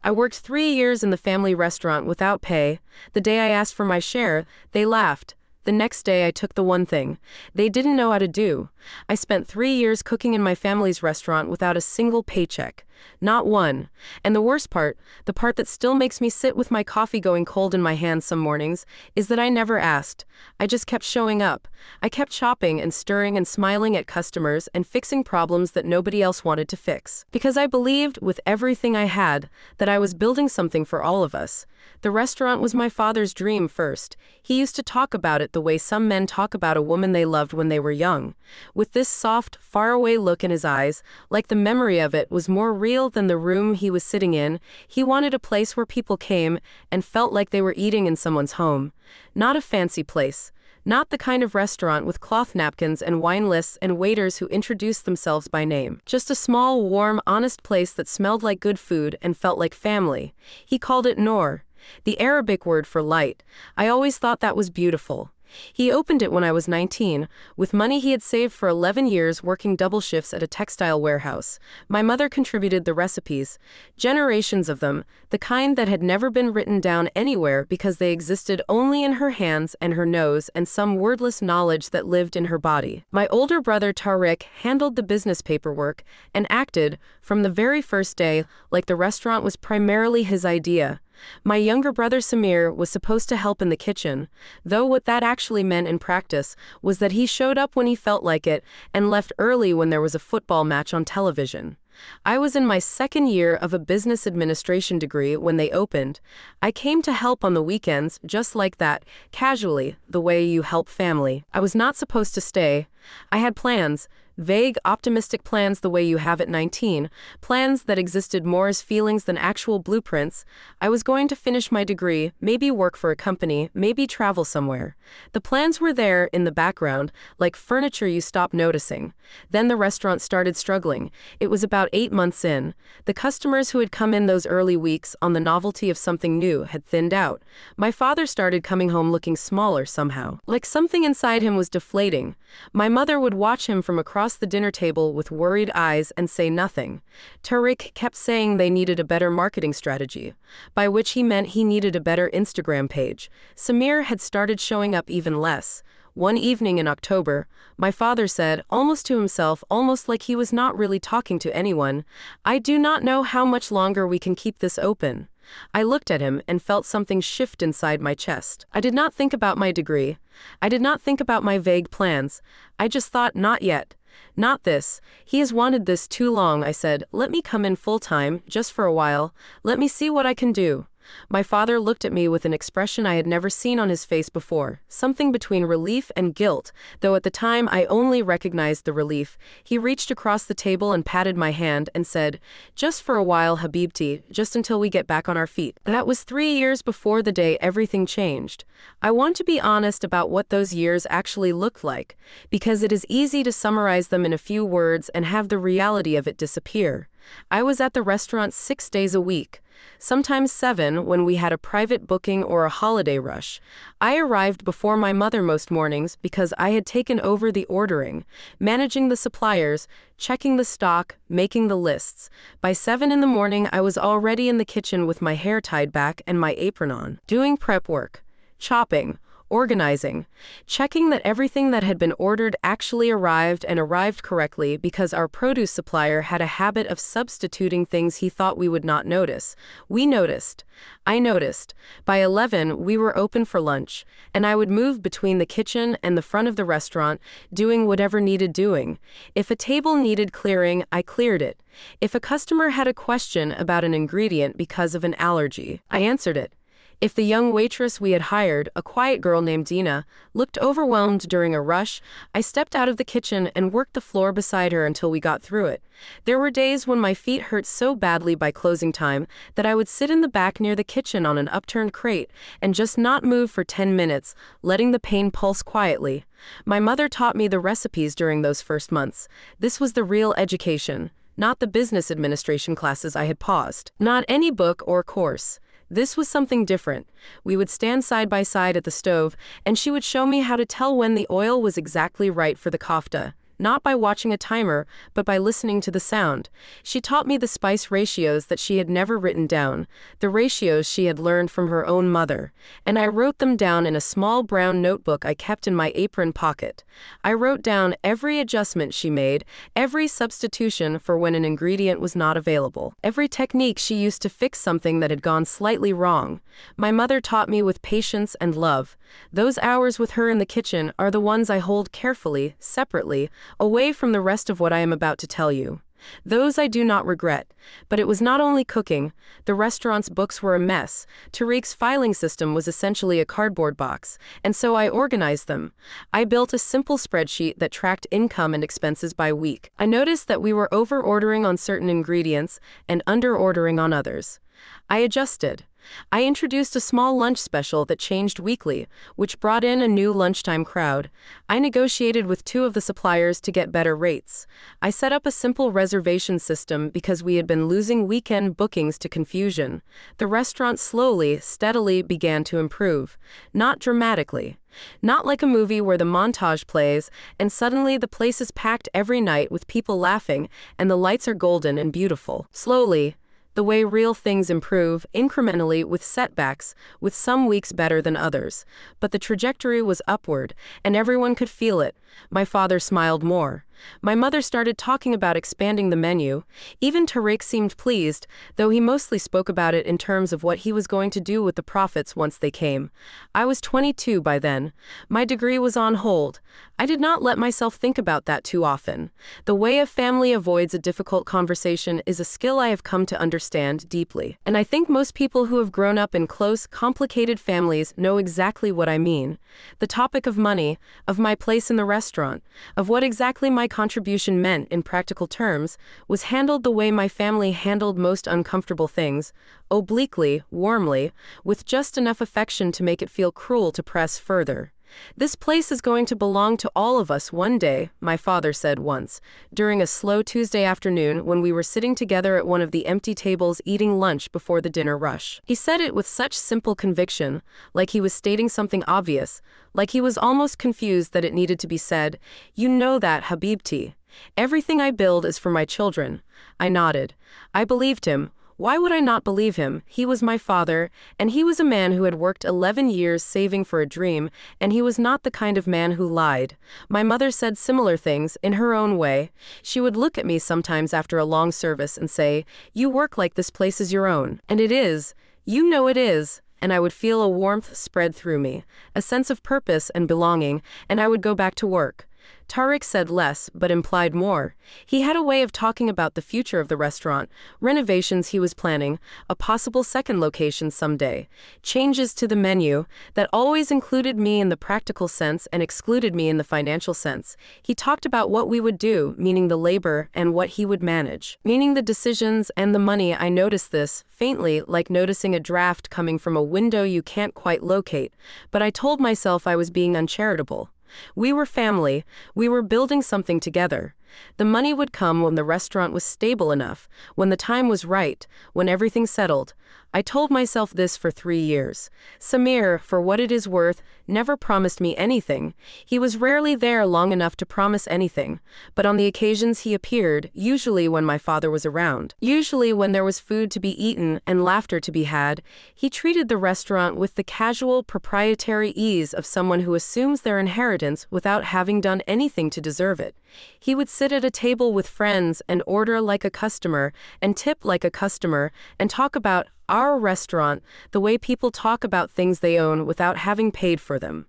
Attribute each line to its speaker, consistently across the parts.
Speaker 1: I worked 3 years in the family restaurant without pay. The day I asked for my share, they laughed. The next day I took the one thing they didn't know how to do. I spent 3 years cooking in my family's restaurant without a single paycheck. Not one. And the worst part, the part that still makes me sit with my coffee going cold in my hands some mornings, is that I never asked. I just kept showing up. I kept chopping and stirring and smiling at customers and fixing problems that nobody else wanted to fix. Because I believed, with everything I had, that I was building something for all of us. The restaurant was my father's dream first. He used to talk about it the way some men talk about a woman they loved when they were young. With this soft, faraway look in his eyes, like the memory of it was more real than the room he was sitting in. He wanted a place where people came and felt like they were eating in someone's home. Not a fancy place. Not the kind of restaurant with cloth napkins and wine lists and waiters who introduced themselves by name. Just a small, warm, honest place that smelled like good food and felt like family. He called it Noor, the Arabic word for light. I always thought that was beautiful. He opened it when I was 19, with money he had saved for 11 years working double shifts at a textile warehouse. My mother contributed the recipes, generations of them, the kind that had never been written down anywhere because they existed only in her hands and her nose and some wordless knowledge that lived in her body. My older brother Tariq handled the business paperwork and acted, from the very first day, like the restaurant was primarily his idea. My younger brother Samir was supposed to help in the kitchen, though what that actually meant in practice was that he showed up when he felt like it and left early when there was a football match on television. I was in my second year of a business administration degree when they opened. I came to help on the weekends, just like that, casually, the way you help family. I was not supposed to stay. I had plans. Vague, optimistic plans the way you have at 19, plans that existed more as feelings than actual blueprints. I was going to finish my degree, maybe work for a company, maybe travel somewhere. The plans were there in the background, like furniture you stop noticing. Then the restaurant started struggling. It was about 8 months in. The customers who had come in those early weeks on the novelty of something new had thinned out. My father started coming home looking smaller somehow, like something inside him was deflating. My mother would watch him from across the dinner table with worried eyes and say nothing. Tariq kept saying they needed a better marketing strategy, by which he meant he needed a better Instagram page. Samir had started showing up even less. One evening in October, my father said, almost to himself, almost like he was not really talking to anyone, "I do not know how much longer we can keep this open." I looked at him and felt something shift inside my chest. I did not think about my degree. I did not think about my vague plans. I just thought, not yet. Not this. He has wanted this too long, I said. Let me come in full-time, just for a while. Let me see what I can do. My father looked at me with an expression I had never seen on his face before, something between relief and guilt, though at the time I only recognized the relief. He reached across the table and patted my hand and said, "Just for a while, Habibti, just until we get back on our feet." That was 3 years before the day everything changed. I want to be honest about what those years actually looked like, because it is easy to summarize them in a few words and have the reality of it disappear. I was at the restaurant 6 days a week, sometimes 7 when we had a private booking or a holiday rush. I arrived before my mother most mornings because I had taken over the ordering, managing the suppliers, checking the stock, making the lists. By 7 in the morning, I was already in the kitchen with my hair tied back and my apron on, doing prep work, chopping, organizing, checking that everything that had been ordered actually arrived and arrived correctly, because our produce supplier had a habit of substituting things he thought we would not notice. We noticed. I noticed. By 11, we were open for lunch, and I would move between the kitchen and the front of the restaurant, doing whatever needed doing. If a table needed clearing, I cleared it. If a customer had a question about an ingredient because of an allergy, I answered it. If the young waitress we had hired, a quiet girl named Dina, looked overwhelmed during a rush, I stepped out of the kitchen and worked the floor beside her until we got through it. There were days when my feet hurt so badly by closing time that I would sit in the back near the kitchen on an upturned crate and just not move for 10 minutes, letting the pain pulse quietly. My mother taught me the recipes during those first months. This was the real education, not the business administration classes I had paused, not any book or course. This was something different. We would stand side by side at the stove, and she would show me how to tell when the oil was exactly right for the kofta. not by watching a timer, but by listening to the sound. She taught me the spice ratios that she had never written down, the ratios she had learned from her own mother, and I wrote them down in a small brown notebook I kept in my apron pocket. I wrote down every adjustment she made, every substitution for when an ingredient was not available, every technique she used to fix something that had gone slightly wrong. My mother taught me with patience and love. Those hours with her in the kitchen are the ones I hold carefully, separately, away from the rest of what I am about to tell you. Those I do not regret. But it was not only cooking. The restaurant's books were a mess. Tariq's filing system was essentially a cardboard box, and so I organized them. I built a simple spreadsheet that tracked income and expenses by week. I noticed that we were over-ordering on certain ingredients and under-ordering on others. I adjusted. I introduced a small lunch special that changed weekly, which brought in a new lunchtime crowd. I negotiated with 2 of the suppliers to get better rates. I set up a simple reservation system because we had been losing weekend bookings to confusion. The restaurant slowly, steadily began to improve. Not dramatically. Not like a movie where the montage plays, and suddenly the place is packed every night with people laughing, and the lights are golden and beautiful. Slowly, the way real things improve, incrementally with setbacks, with some weeks better than others. But the trajectory was upward, and everyone could feel it. My father smiled more. My mother started talking about expanding the menu. Even Tariq seemed pleased, though he mostly spoke about it in terms of what he was going to do with the profits once they came. I was 22 by then. My degree was on hold. I did not let myself think about that too often. The way a family avoids a difficult conversation is a skill I have come to understand deeply. And I think most people who have grown up in close, complicated families know exactly what I mean. The topic of money, of my place in the restaurant, of what exactly my contribution meant in practical terms, was handled the way my family handled most uncomfortable things, obliquely, warmly, with just enough affection to make it feel cruel to press further. "This place is going to belong to all of us one day," my father said once, during a slow Tuesday afternoon when we were sitting together at one of the empty tables eating lunch before the dinner rush. He said it with such simple conviction, like he was stating something obvious, like he was almost confused that it needed to be said. "You know that, Habibti. Everything I build is for my children." I nodded. I believed him. Why would I not believe him? He was my father, and he was a man who had worked 11 years saving for a dream, and he was not the kind of man who lied. My mother said similar things, in her own way. She would look at me sometimes after a long service and say, "You work like this place is your own." And it is. You know it is. And I would feel a warmth spread through me, a sense of purpose and belonging, and I would go back to work. Tariq said less, but implied more. He had a way of talking about the future of the restaurant, renovations he was planning, a possible second location someday, changes to the menu that always included me in the practical sense and excluded me in the financial sense. He talked about what we would do, meaning the labor, and what he would manage, meaning the decisions and the money. I noticed this, faintly, like noticing a draft coming from a window you can't quite locate, but I told myself I was being uncharitable. We were family. We were building something together. The money would come when the restaurant was stable enough, when the time was right, when everything settled. I told myself this for 3 years. Samir, for what it is worth, never promised me anything. He was rarely there long enough to promise anything, but on the occasions he appeared, usually when my father was around, usually when there was food to be eaten and laughter to be had, he treated the restaurant with the casual, proprietary ease of someone who assumes their inheritance without having done anything to deserve it. He would sit at a table with friends and order like a customer and tip like a customer and talk about our restaurant the way people talk about things they own without having paid for them.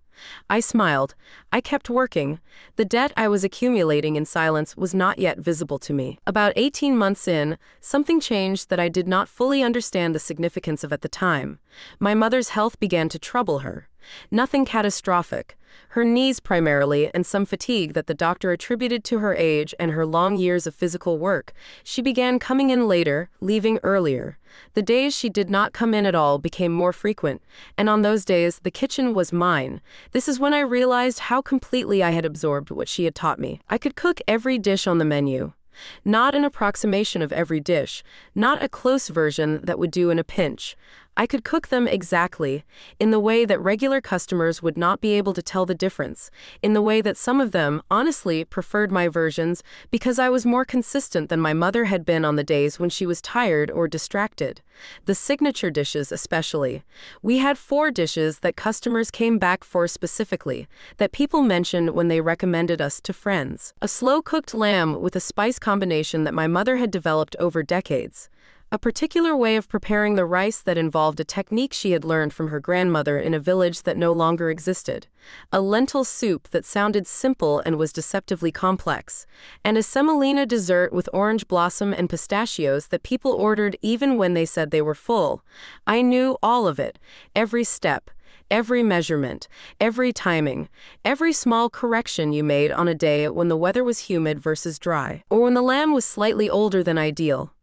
Speaker 1: I smiled. I kept working. The debt I was accumulating in silence was not yet visible to me. About 18 months in, something changed that I did not fully understand the significance of at the time. My mother's health began to trouble her. Nothing catastrophic. Her knees primarily, and some fatigue that the doctor attributed to her age and her long years of physical work. She began coming in later, leaving earlier. The days she did not come in at all became more frequent, and on those days the kitchen was mine. This is when I realized how completely I had absorbed what she had taught me. I could cook every dish on the menu. Not an approximation of every dish, not a close version that would do in a pinch. I could cook them exactly, in the way that regular customers would not be able to tell the difference, in the way that some of them, honestly, preferred my versions because I was more consistent than my mother had been on the days when she was tired or distracted. The signature dishes especially. We had 4 dishes that customers came back for specifically, that people mentioned when they recommended us to friends. A slow-cooked lamb with a spice combination that my mother had developed over decades. A particular way of preparing the rice that involved a technique she had learned from her grandmother in a village that no longer existed. A lentil soup that sounded simple and was deceptively complex. And a semolina dessert with orange blossom and pistachios that people ordered even when they said they were full. I knew all of it, every step. Every measurement, every timing, every small correction you made on a day when the weather was humid versus dry, or when the lamb was slightly older than ideal.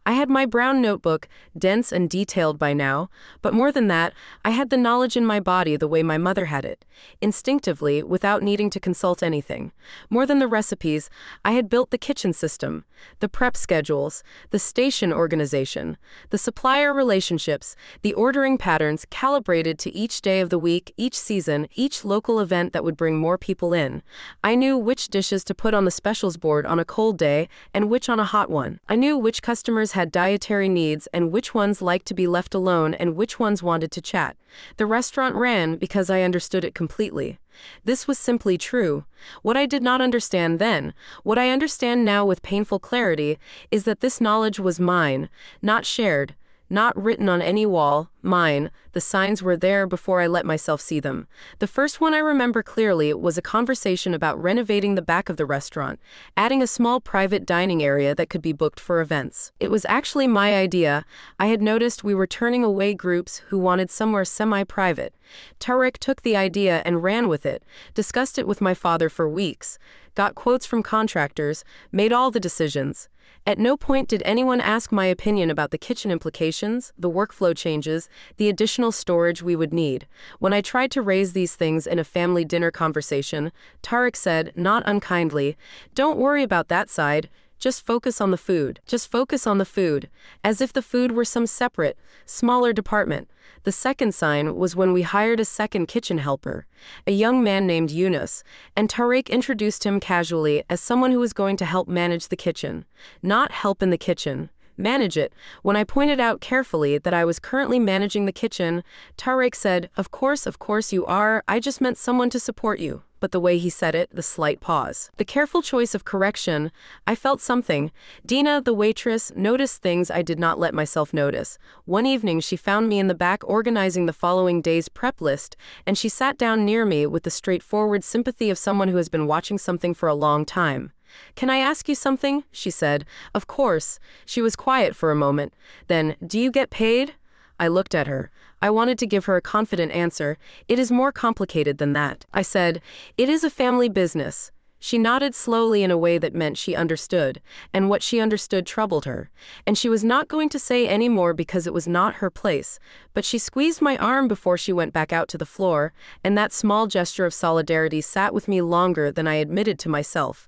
Speaker 1: I had my brown notebook, dense and detailed by now, but more than that, I had the knowledge in my body the way my mother had it, instinctively, without needing to consult anything. More than the recipes, I had built the kitchen system, the prep schedules, the station organization, the supplier relationships, the ordering patterns calibrated to each day of the week, each season, each local event that would bring more people in. I knew which dishes to put on the specials board on a cold day and which on a hot one. I knew which customers had dietary needs and which ones liked to be left alone and which ones wanted to chat. The restaurant ran because I understood it completely. This was simply true. What I did not understand then, what I understand now with painful clarity, is that this knowledge was mine, not shared, not written on any wall, mine. The signs were there before I let myself see them. The first one I remember clearly was a conversation about renovating the back of the restaurant, adding a small private dining area that could be booked for events. It was actually my idea. I had noticed we were turning away groups who wanted somewhere semi-private. Tarek took the idea and ran with it, discussed it with my father for weeks, got quotes from contractors, made all the decisions. At no point did anyone ask my opinion about the kitchen implications, the workflow changes, the additional storage we would need. When I tried to raise these things in a family dinner conversation, Tarek said, not unkindly, "Don't worry about that side. Just focus on the food. Just focus on the food," as if the food were some separate, smaller department. The second sign was when we hired a second kitchen helper, a young man named Yunus, and Tarek introduced him casually as someone who was going to help manage the kitchen. Not help in the kitchen. Manage it. When I pointed out carefully that I was currently managing the kitchen, Tarek said, of course you are, I just meant someone to support you." But the way he said it, the slight pause, the careful choice of correction, I felt something. Dina, the waitress, noticed things I did not let myself notice. One evening she found me in the back organizing the following day's prep list, and she sat down near me with the straightforward sympathy of someone who has been watching something for a long time. "Can I ask you something?" she said. "Of course." She was quiet for a moment. Then, "Do you get paid?" I looked at her. I wanted to give her a confident answer. "It is more complicated than that." I said, "It is a family business." She nodded slowly in a way that meant she understood, and what she understood troubled her. And she was not going to say any more because it was not her place, but she squeezed my arm before she went back out to the floor, and that small gesture of solidarity sat with me longer than I admitted to myself.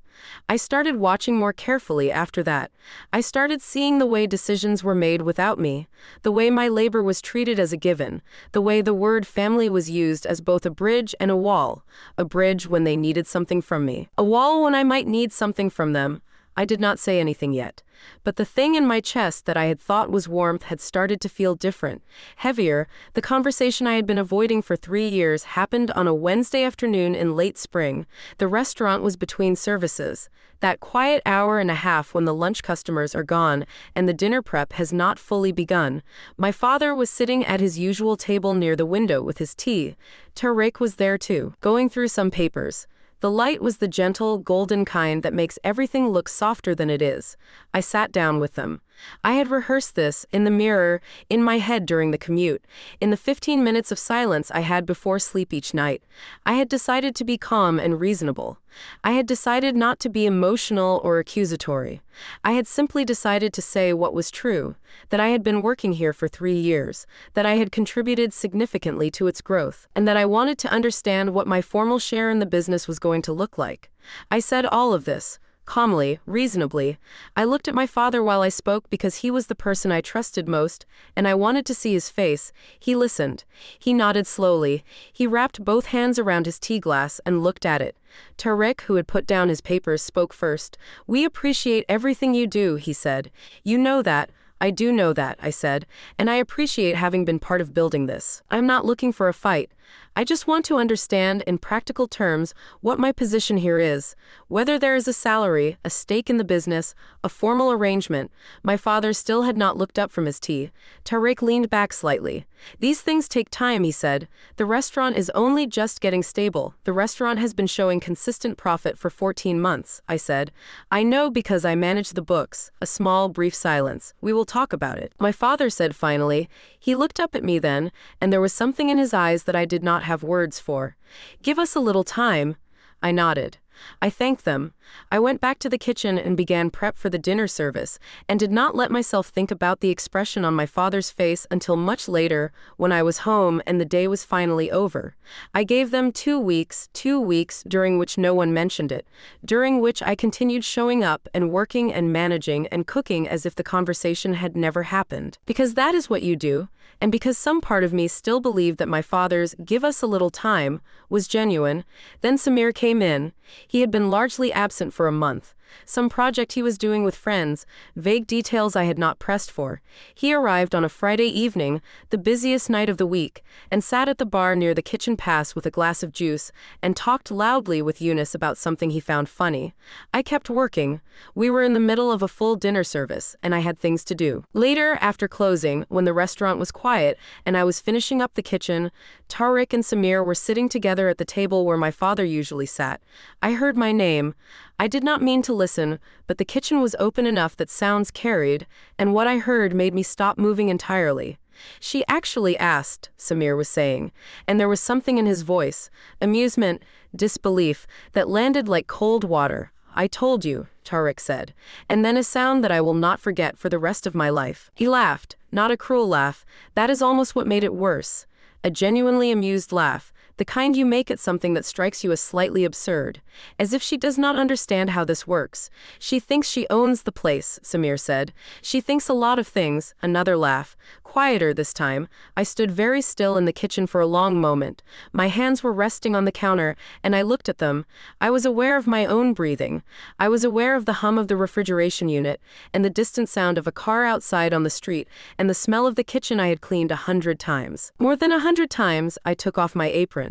Speaker 1: I started watching more carefully after that. I started seeing the way decisions were made without me, the way my labor was treated as a given, the way the word family was used as both a bridge and a wall. A bridge when they needed something from me, a wall when I might need something from them. I did not say anything yet, but the thing in my chest that I had thought was warmth had started to feel different, heavier. The conversation I had been avoiding for 3 years happened on a Wednesday afternoon in late spring. The restaurant was between services, that quiet hour and a half when the lunch customers are gone and the dinner prep has not fully begun. My father was sitting at his usual table near the window with his tea. Tarek was there too, going through some papers. The light was the gentle, golden kind that makes everything look softer than it is. I sat down with them. I had rehearsed this, in the mirror, in my head during the commute, in the 15 minutes of silence I had before sleep each night. I had decided to be calm and reasonable. I had decided not to be emotional or accusatory. I had simply decided to say what was true, that I had been working here for 3 years, that I had contributed significantly to its growth, and that I wanted to understand what my formal share in the business was going to look like. I said all of this, calmly, reasonably. I looked at my father while I spoke because he was the person I trusted most, and I wanted to see his face. He listened. He nodded slowly. He wrapped both hands around his tea glass and looked at it. Tarek, who had put down his papers, spoke first. "We appreciate everything you do," he said. "You know that." "I do know that," I said, "and I appreciate having been part of building this. I'm not looking for a fight. I just want to understand in practical terms what my position here is, whether there is a salary, a stake in the business, a formal arrangement." My father still had not looked up from his tea. Tarek leaned back slightly. "These things take time," he said. "The restaurant is only just getting stable. The restaurant has been showing consistent profit for 14 months, I said. "I know because I manage the books." A small, brief silence. "We will talk about it," my father said finally. He looked up at me then, and there was something in his eyes that I did not have words for. "Give us a little time." I nodded. I thanked them. I went back to the kitchen and began prep for the dinner service, and did not let myself think about the expression on my father's face until much later, when I was home and the day was finally over. I gave them 2 weeks, during which no one mentioned it, during which I continued showing up and working and managing and cooking as if the conversation had never happened. Because that is what you do, and because some part of me still believed that my father's "give us a little time" was genuine. Then Samir came in. He had been largely absent for a month. Some project he was doing with friends, vague details I had not pressed for. He arrived on a Friday evening, the busiest night of the week, and sat at the bar near the kitchen pass with a glass of juice, and talked loudly with Eunice about something he found funny. I kept working. We were in the middle of a full dinner service, and I had things to do. Later, after closing, when the restaurant was quiet, and I was finishing up the kitchen, Tariq and Samir were sitting together at the table where my father usually sat. I heard my name. I did not mean to listen, but the kitchen was open enough that sounds carried, and what I heard made me stop moving entirely. "She actually asked," Samir was saying, and there was something in his voice, amusement, disbelief, that landed like cold water. "I told you," Tariq said, and then a sound that I will not forget for the rest of my life. He laughed, not a cruel laugh. That is almost what made it worse. A genuinely amused laugh, the kind you make at something that strikes you as slightly absurd, as if she does not understand how this works. "She thinks she owns the place," Samir said. "She thinks a lot of things." Another laugh, quieter this time. I stood very still in the kitchen for a long moment. My hands were resting on the counter, and I looked at them. I was aware of my own breathing. I was aware of the hum of the refrigeration unit, and the distant sound of a car outside on the street, and the smell of the kitchen I had cleaned 100 times. More than 100 times, I took off my apron.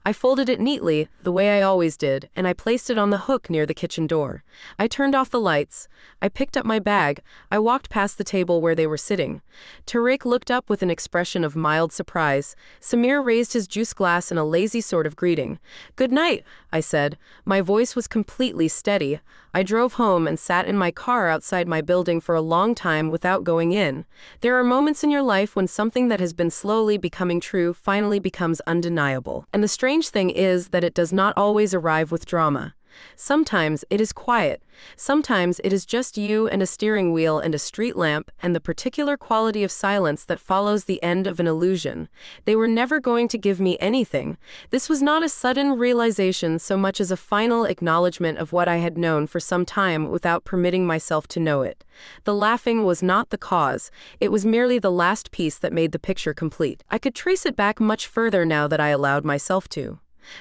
Speaker 1: I folded it neatly, the way I always did, and I placed it on the hook near the kitchen door. I turned off the lights. I picked up my bag. I walked past the table where they were sitting. Tariq looked up with an expression of mild surprise. Samir raised his juice glass in a lazy sort of greeting. "Good night," I said. My voice was completely steady. I drove home and sat in my car outside my building for a long time without going in. There are moments in your life when something that has been slowly becoming true finally becomes undeniable. And the strange thing is that it does not always arrive with drama. Sometimes it is quiet. Sometimes it is just you and a steering wheel and a street lamp and the particular quality of silence that follows the end of an illusion. They were never going to give me anything. This was not a sudden realization so much as a final acknowledgement of what I had known for some time without permitting myself to know it. The laughing was not the cause. It was merely the last piece that made the picture complete. I could trace it back much further now that I allowed myself to.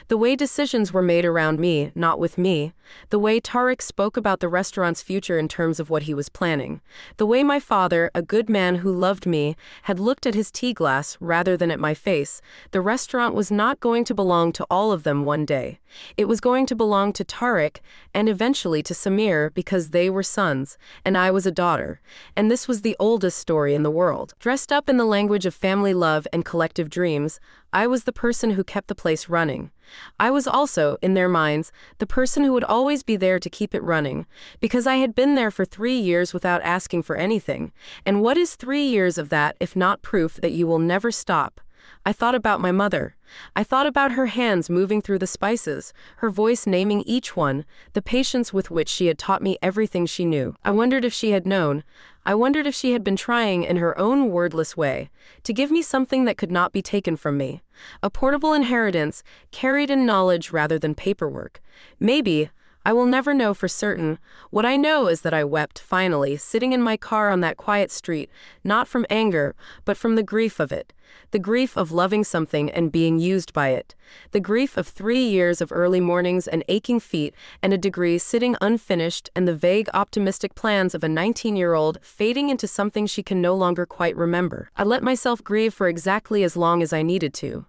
Speaker 1: The way decisions were made around me, not with me. The way Tariq spoke about the restaurant's future in terms of what he was planning. The way my father, a good man who loved me, had looked at his tea glass rather than at my face. The restaurant was not going to belong to all of them one day. It was going to belong to Tariq and eventually to Samir because they were sons, and I was a daughter. And this was the oldest story in the world. Dressed up in the language of family love and collective dreams, I was the person who kept the place running. I was also, in their minds, the person who would always be there to keep it running, because I had been there for 3 years without asking for anything. And what is 3 years of that if not proof that you will never stop? I thought about my mother. I thought about her hands moving through the spices, her voice naming each one, the patience with which she had taught me everything she knew. I wondered if she had known. I wondered if she had been trying in her own wordless way to give me something that could not be taken from me. A portable inheritance, carried in knowledge rather than paperwork. Maybe, I will never know for certain. What I know is that I wept, finally, sitting in my car on that quiet street, not from anger, but from the grief of it. The grief of loving something and being used by it. The grief of 3 years of early mornings and aching feet and a degree sitting unfinished and the vague optimistic plans of a 19-year-old fading into something she can no longer quite remember. I let myself grieve for exactly as long as I needed to.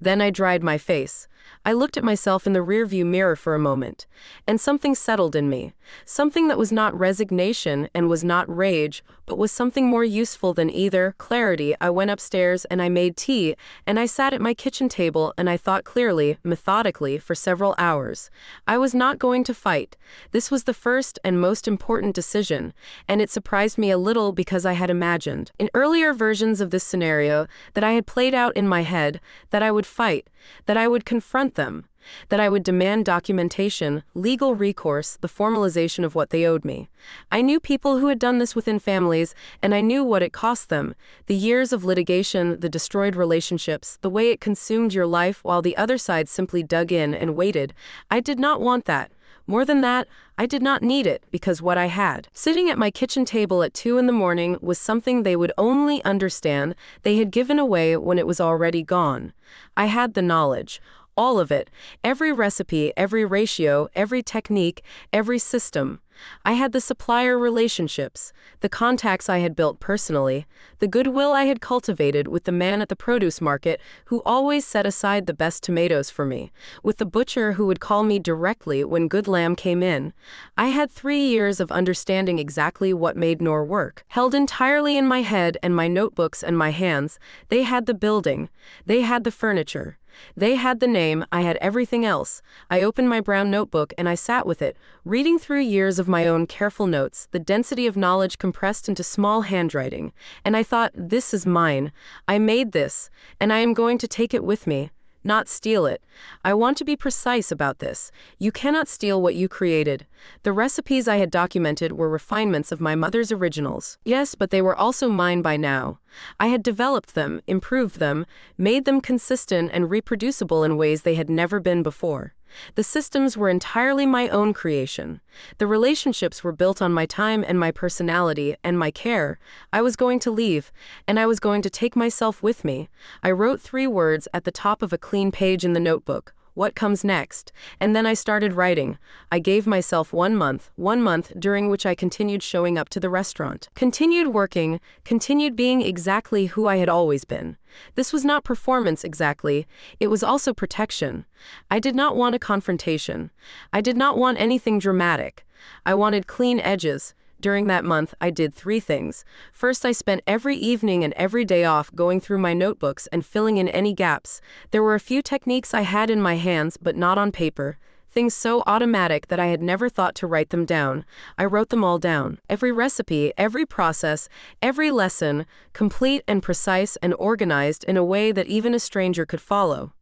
Speaker 1: Then I dried my face. I looked at myself in the rearview mirror for a moment, and something settled in me. Something that was not resignation and was not rage, but was something more useful than either, clarity. I went upstairs and I made tea, and I sat at my kitchen table and I thought clearly, methodically, for several hours. I was not going to fight. This was the first and most important decision, and it surprised me a little because I had imagined, in earlier versions of this scenario, that I had played out in my head, that I would fight, that I would confront them, that I would demand documentation, legal recourse, the formalization of what they owed me. I knew people who had done this within families, and I knew what it cost them. The years of litigation, the destroyed relationships, the way it consumed your life while the other side simply dug in and waited. I did not want that. More than that, I did not need it, because what I had, sitting at my kitchen table at 2 in the morning, was something they would only understand they had given away when it was already gone. I had the knowledge. All of it, every recipe, every ratio, every technique, every system. I had the supplier relationships, the contacts I had built personally, the goodwill I had cultivated with the man at the produce market who always set aside the best tomatoes for me, with the butcher who would call me directly when good lamb came in. I had 3 years of understanding exactly what made Nor work. Held entirely in my head and my notebooks and my hands, they had the building, they had the furniture. They had the name, I had everything else. I opened my brown notebook and I sat with it, reading through years of my own careful notes, the density of knowledge compressed into small handwriting. And I thought, this is mine. I made this, and I am going to take it with me. Not steal it. I want to be precise about this. You cannot steal what you created. The recipes I had documented were refinements of my mother's originals. Yes, but they were also mine by now. I had developed them, improved them, made them consistent and reproducible in ways they had never been before. The systems were entirely my own creation. The relationships were built on my time and my personality and my care. I was going to leave, and I was going to take myself with me. I wrote 3 words at the top of a clean page in the notebook. What comes next? And then I started writing. I gave myself 1 month during which I continued showing up to the restaurant. Continued working, continued being exactly who I had always been. This was not performance exactly, it was also protection. I did not want a confrontation. I did not want anything dramatic. I wanted clean edges. During that month, I did 3 things. First, I spent every evening and every day off going through my notebooks and filling in any gaps. There were a few techniques I had in my hands, but not on paper. Things so automatic that I had never thought to write them down. I wrote them all down. Every recipe, every process, every lesson, complete and precise and organized in a way that even a stranger could follow.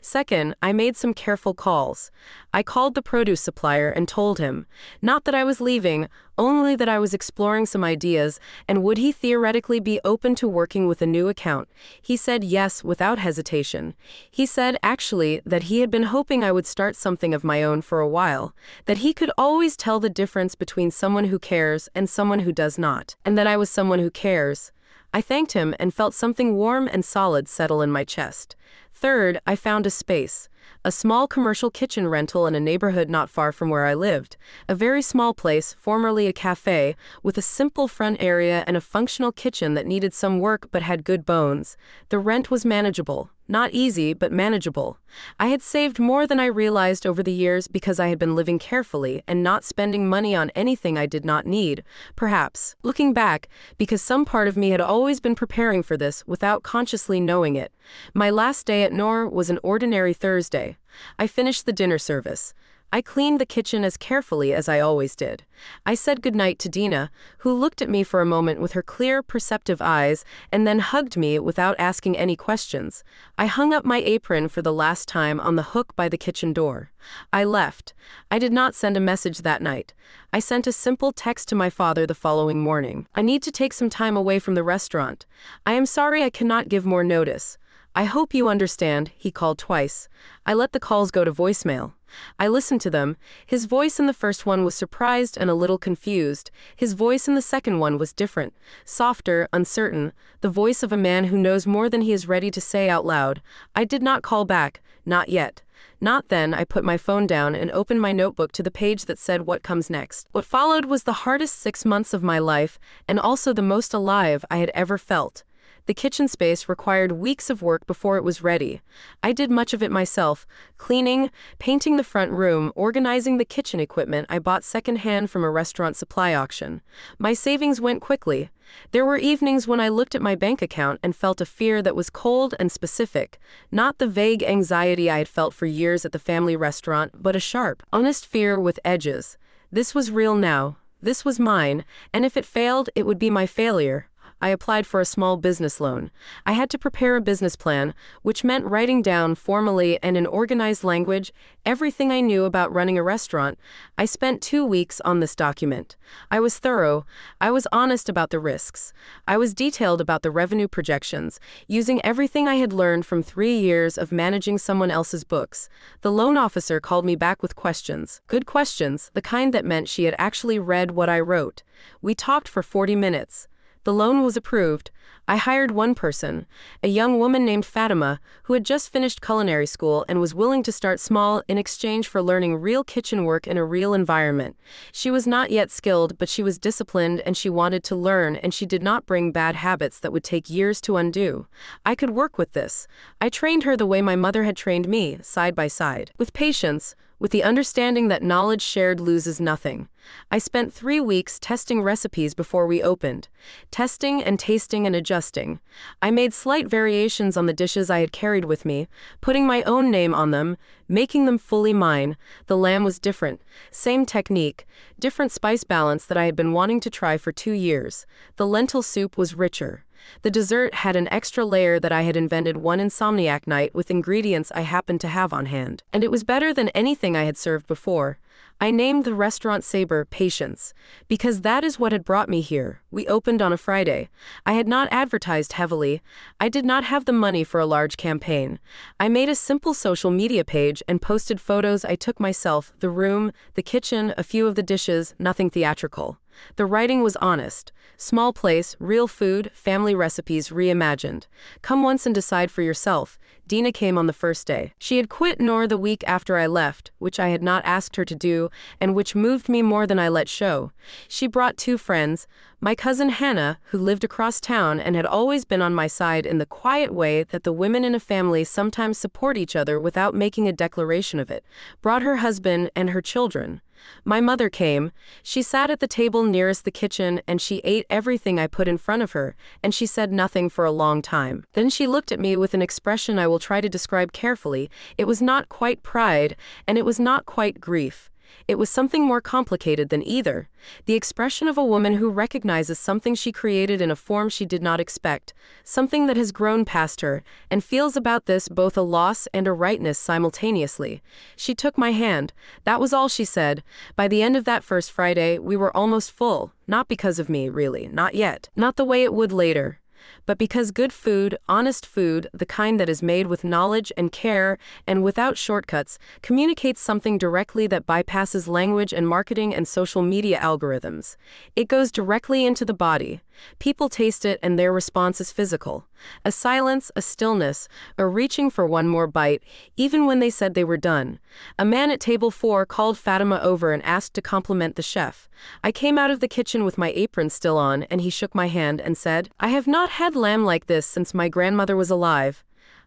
Speaker 1: Second, I made some careful calls. I called the produce supplier and told him, not that I was leaving, only that I was exploring some ideas, and would he theoretically be open to working with a new account. He said yes without hesitation. He said, actually, that he had been hoping I would start something of my own for a while, that he could always tell the difference between someone who cares and someone who does not, and that I was someone who cares. I thanked him and felt something warm and solid settle in my chest. Third, I found a space. A small commercial kitchen rental in a neighborhood not far from where I lived. A very small place, formerly a cafe, with a simple front area and a functional kitchen that needed some work but had good bones. The rent was manageable. Not easy, but manageable. I had saved more than I realized over the years because I had been living carefully and not spending money on anything I did not need. Perhaps, looking back, because some part of me had always been preparing for this without consciously knowing it. My last day at Nor was an ordinary Thursday. I finished the dinner service. I cleaned the kitchen as carefully as I always did. I said goodnight to Dina, who looked at me for a moment with her clear, perceptive eyes, and then hugged me without asking any questions. I hung up my apron for the last time on the hook by the kitchen door. I left. I did not send a message that night. I sent a simple text to my father the following morning. I need to take some time away from the restaurant. I am sorry I cannot give more notice. I hope you understand, he called twice. I let the calls go to voicemail. I listened to them. His voice in the first one was surprised and a little confused. His voice in the second one was different, softer, uncertain, the voice of a man who knows more than he is ready to say out loud. I did not call back, not yet. Not then. I put my phone down and opened my notebook to the page that said what comes next. What followed was the hardest 6 months of my life, and also the most alive I had ever felt. The kitchen space required weeks of work before it was ready. I did much of it myself, cleaning, painting the front room, organizing the kitchen equipment I bought secondhand from a restaurant supply auction. My savings went quickly. There were evenings when I looked at my bank account and felt a fear that was cold and specific, not the vague anxiety I had felt for years at the family restaurant, but a sharp, honest fear with edges. This was real now. This was mine, and if it failed, it would be my failure. I applied for a small business loan. I had to prepare a business plan, which meant writing down formally and in organized language everything I knew about running a restaurant. I spent 2 weeks on this document. I was thorough. I was honest about the risks. I was detailed about the revenue projections, using everything I had learned from 3 years of managing someone else's books. The loan officer called me back with questions. Good questions, the kind that meant she had actually read what I wrote. We talked for 40 minutes. The loan was approved. I hired one person, a young woman named Fatima, who had just finished culinary school and was willing to start small in exchange for learning real kitchen work in a real environment. She was not yet skilled, but she was disciplined and she wanted to learn, and she did not bring bad habits that would take years to undo. I could work with this. I trained her the way my mother had trained me, side by side, with patience, with the understanding that knowledge shared loses nothing. I spent 3 weeks testing recipes before we opened, testing and tasting and adjusting. I made slight variations on the dishes I had carried with me, putting my own name on them, making them fully mine. The lamb was different, same technique, different spice balance that I had been wanting to try for 2 years. The lentil soup was richer. The dessert had an extra layer that I had invented one insomniac night with ingredients I happened to have on hand. And it was better than anything I had served before. I named the restaurant Sabre Patience, because that is what had brought me here. We opened on a Friday. I had not advertised heavily. I did not have the money for a large campaign. I made a simple social media page and posted photos I took myself, the room, the kitchen, a few of the dishes, nothing theatrical. The writing was honest. Small place, real food, family recipes reimagined. Come once and decide for yourself. Dina came on the first day. She had quit Nor the week after I left, which I had not asked her to do, and which moved me more than I let show. She brought 2 friends, my cousin Hannah, who lived across town and had always been on my side in the quiet way that the women in a family sometimes support each other without making a declaration of it, brought her husband and her children. My mother came. She sat at the table nearest the kitchen and she ate everything I put in front of her, and she said nothing for a long time. Then she looked at me with an expression I will try to describe carefully. It was not quite pride, and it was not quite grief. It was something more complicated than either. The expression of a woman who recognizes something she created in a form she did not expect, something that has grown past her, and feels about this both a loss and a rightness simultaneously. She took my hand. That was all she said. By the end of that first Friday, we were almost full. Not because of me, really, not yet. Not the way it would later. But because good food, honest food, the kind that is made with knowledge and care and without shortcuts, communicates something directly that bypasses language and marketing and social media algorithms. It goes directly into the body. People taste it and their response is physical. A silence, a stillness, a reaching for one more bite, even when they said they were done. A man at table 4 called Fatima over and asked to compliment the chef. I came out of the kitchen with my apron still on, and he shook my hand and said, "I have not had lamb like this since my grandmother was alive."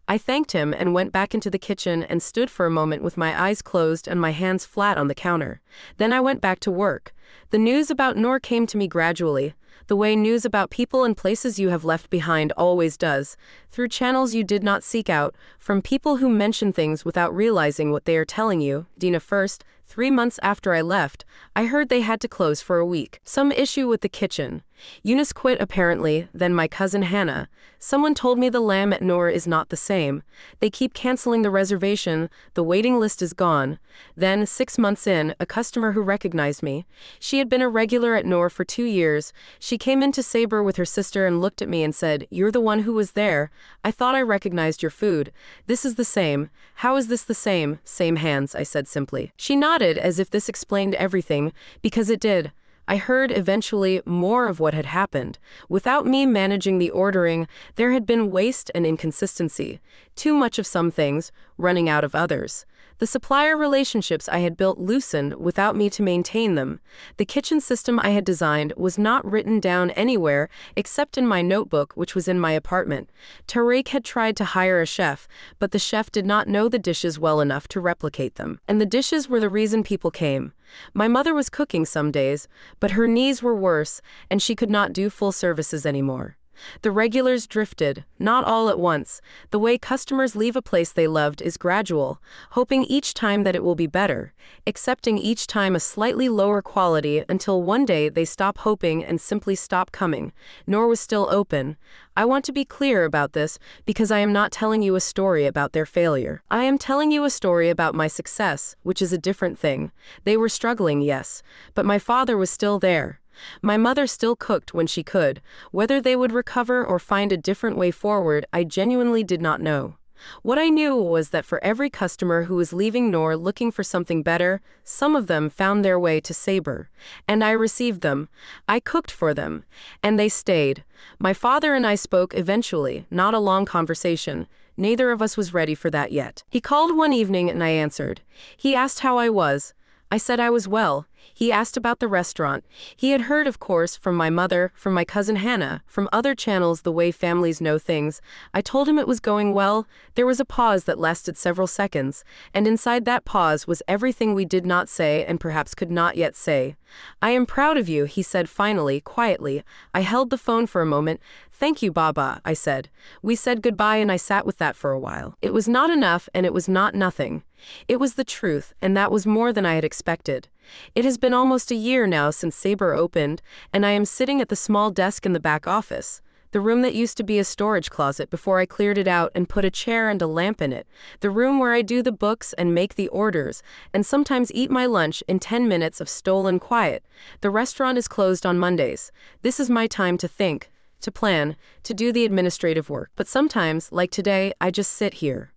Speaker 1: I thanked him and went back into the kitchen and stood for a moment with my eyes closed and my hands flat on the counter. Then I went back to work. The news about Noor came to me gradually, the way news about people and places you have left behind always does, through channels you did not seek out, from people who mention things without realizing what they are telling you. Dina first. 3 months after I left, I heard they had to close for a week. Some issue with the kitchen. Eunice quit apparently, then my cousin Hannah. Someone told me the lamb at Noor is not the same. They keep canceling the reservation, the waiting list is gone. Then, 6 months in, a customer who recognized me. She had been a regular at Noor for 2 years. She came into Sabre with her sister and looked at me and said, "You're the one who was there. I thought I recognized your food. This is the same." "How is this the same?" "Same hands," I said simply. She nodded as if this explained everything, because it did. I heard eventually more of what had happened. Without me managing the ordering, there had been waste and inconsistency. Too much of some things, running out of others. The supplier relationships I had built loosened without me to maintain them. The kitchen system I had designed was not written down anywhere except in my notebook, which was in my apartment. Tariq had tried to hire a chef, but the chef did not know the dishes well enough to replicate them. And the dishes were the reason people came. My mother was cooking some days, but her knees were worse, and she could not do full services anymore. The regulars drifted, not all at once. The way customers leave a place they loved is gradual, hoping each time that it will be better, accepting each time a slightly lower quality until one day they stop hoping and simply stop coming. Noor was still open. I want to be clear about this because I am not telling you a story about their failure. I am telling you a story about my success, which is a different thing. They were struggling, yes, but my father was still there. My mother still cooked when she could. Whether they would recover or find a different way forward, I genuinely did not know. What I knew was that for every customer who was leaving Noor looking for something better, some of them found their way to Sabre. And I received them. I cooked for them. And they stayed. My father and I spoke eventually, not a long conversation. Neither of us was ready for that yet. He called one evening and I answered. He asked how I was. I said I was well. He asked about the restaurant. He had heard, of course, from my mother, from my cousin Hannah, from other channels the way families know things. I told him it was going well. There was a pause that lasted several seconds, and inside that pause was everything we did not say and perhaps could not yet say. "I am proud of you," he said finally, quietly. I held the phone for a moment. "Thank you, Baba," I said. We said goodbye and I sat with that for a while. It was not enough and it was not nothing. It was the truth, and that was more than I had expected. It has been almost a year now since Sabre opened, and I am sitting at the small desk in the back office. The room that used to be a storage closet before I cleared it out and put a chair and a lamp in it. The room where I do the books and make the orders, and sometimes eat my lunch in 10 minutes of stolen quiet. The restaurant is closed on Mondays. This is my time to think, to plan, to do the administrative work. But sometimes, like today, I just sit here.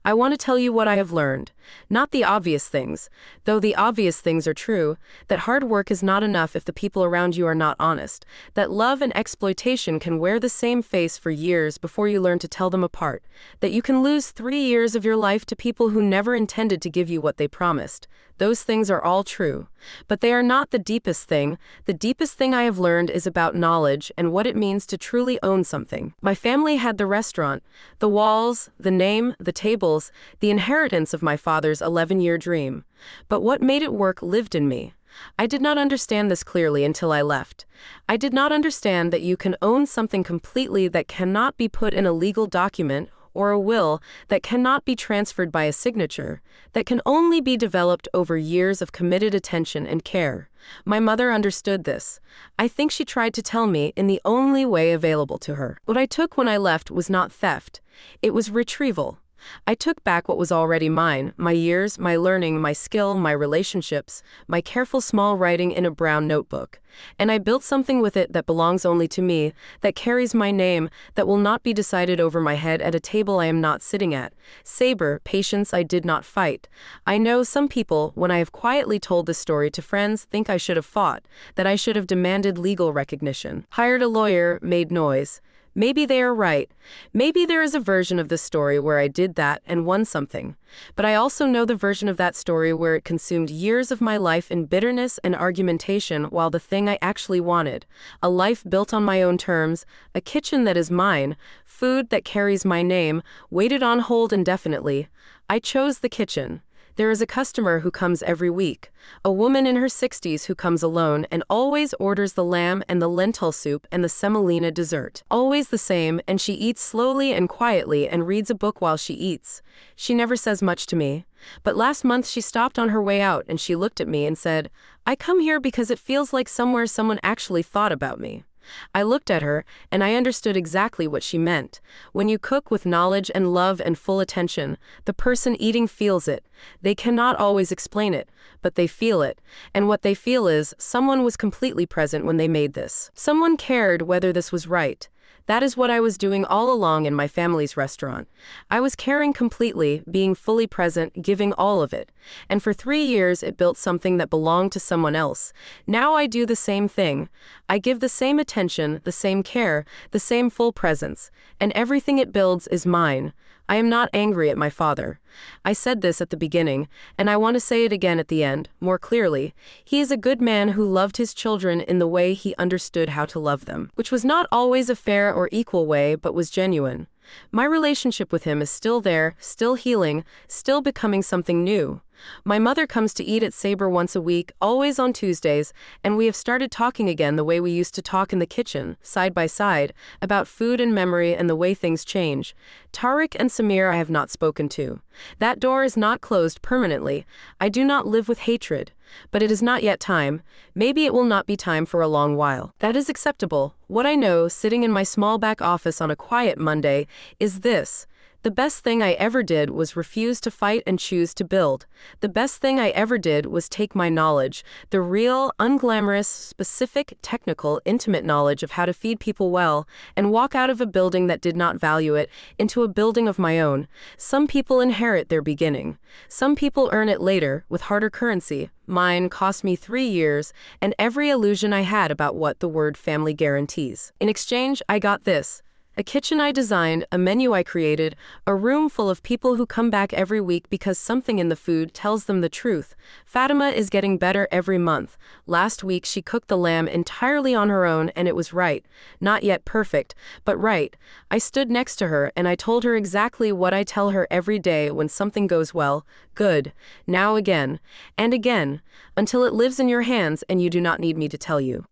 Speaker 1: I want to tell you what I have learned. Not the obvious things, though the obvious things are true, that hard work is not enough if the people around you are not honest, that love and exploitation can wear the same face for years before you learn to tell them apart, that you can lose 3 years of your life to people who never intended to give you what they promised. Those things are all true. But they are not the deepest thing. The deepest thing I have learned is about knowledge and what it means to truly own something. My family had the restaurant, the walls, the name, the tables, the inheritance of my father's 11-year dream. But what made it work lived in me. I did not understand this clearly until I left. I did not understand that you can own something completely that cannot be put in a legal document or a will, that cannot be transferred by a signature, that can only be developed over years of committed attention and care. My mother understood this. I think she tried to tell me in the only way available to her. What I took when I left was not theft. It was retrieval. I took back what was already mine, my years, my learning, my skill, my relationships, my careful small writing in a brown notebook. And I built something with it that belongs only to me, that carries my name, that will not be decided over my head at a table I am not sitting at. Sabre, patience I did not fight. I know some people, when I have quietly told this story to friends, think I should have fought, that I should have demanded legal recognition, hired a lawyer, made noise. Maybe they are right. Maybe there is a version of this story where I did that and won something. But I also know the version of that story where it consumed years of my life in bitterness and argumentation while the thing I actually wanted, a life built on my own terms, a kitchen that is mine, food that carries my name, waited on hold indefinitely. I chose the kitchen. There is a customer who comes every week, a woman in her 60s who comes alone and always orders the lamb and the lentil soup and the semolina dessert. Always the same, and she eats slowly and quietly and reads a book while she eats. She never says much to me. But last month she stopped on her way out and she looked at me and said, "I come here because it feels like somewhere someone actually thought about me." I looked at her, and I understood exactly what she meant. When you cook with knowledge and love and full attention, the person eating feels it. They cannot always explain it, but they feel it. And what they feel is, someone was completely present when they made this. Someone cared whether this was right. That is what I was doing all along in my family's restaurant. I was caring completely, being fully present, giving all of it. And for 3 years, it built something that belonged to someone else. Now I do the same thing. I give the same attention, the same care, the same full presence. And everything it builds is mine. I am not angry at my father. I said this at the beginning, and I want to say it again at the end, more clearly. He is a good man who loved his children in the way he understood how to love them, which was not always a fair or equal way, but was genuine. My relationship with him is still there, still healing, still becoming something new. My mother comes to eat at Sabre once a week, always on Tuesdays, and we have started talking again the way we used to talk in the kitchen, side by side, about food and memory and the way things change. Tariq and Samir I have not spoken to. That door is not closed permanently. I do not live with hatred. But it is not yet time. Maybe it will not be time for a long while. That is acceptable. What I know, sitting in my small back office on a quiet Monday, is this. The best thing I ever did was refuse to fight and choose to build. The best thing I ever did was take my knowledge, the real, unglamorous, specific, technical, intimate knowledge of how to feed people well, and walk out of a building that did not value it into a building of my own. Some people inherit their beginning. Some people earn it later, with harder currency. Mine cost me 3 years, and every illusion I had about what the word family guarantees. In exchange, I got this. A kitchen I designed, a menu I created, a room full of people who come back every week because something in the food tells them the truth. Fatima is getting better every month. Last week she cooked the lamb entirely on her own and it was right. Not yet perfect, but right. I stood next to her and I told her exactly what I tell her every day when something goes well. Good. Now again. And again. Until it lives in your hands and you do not need me to tell you.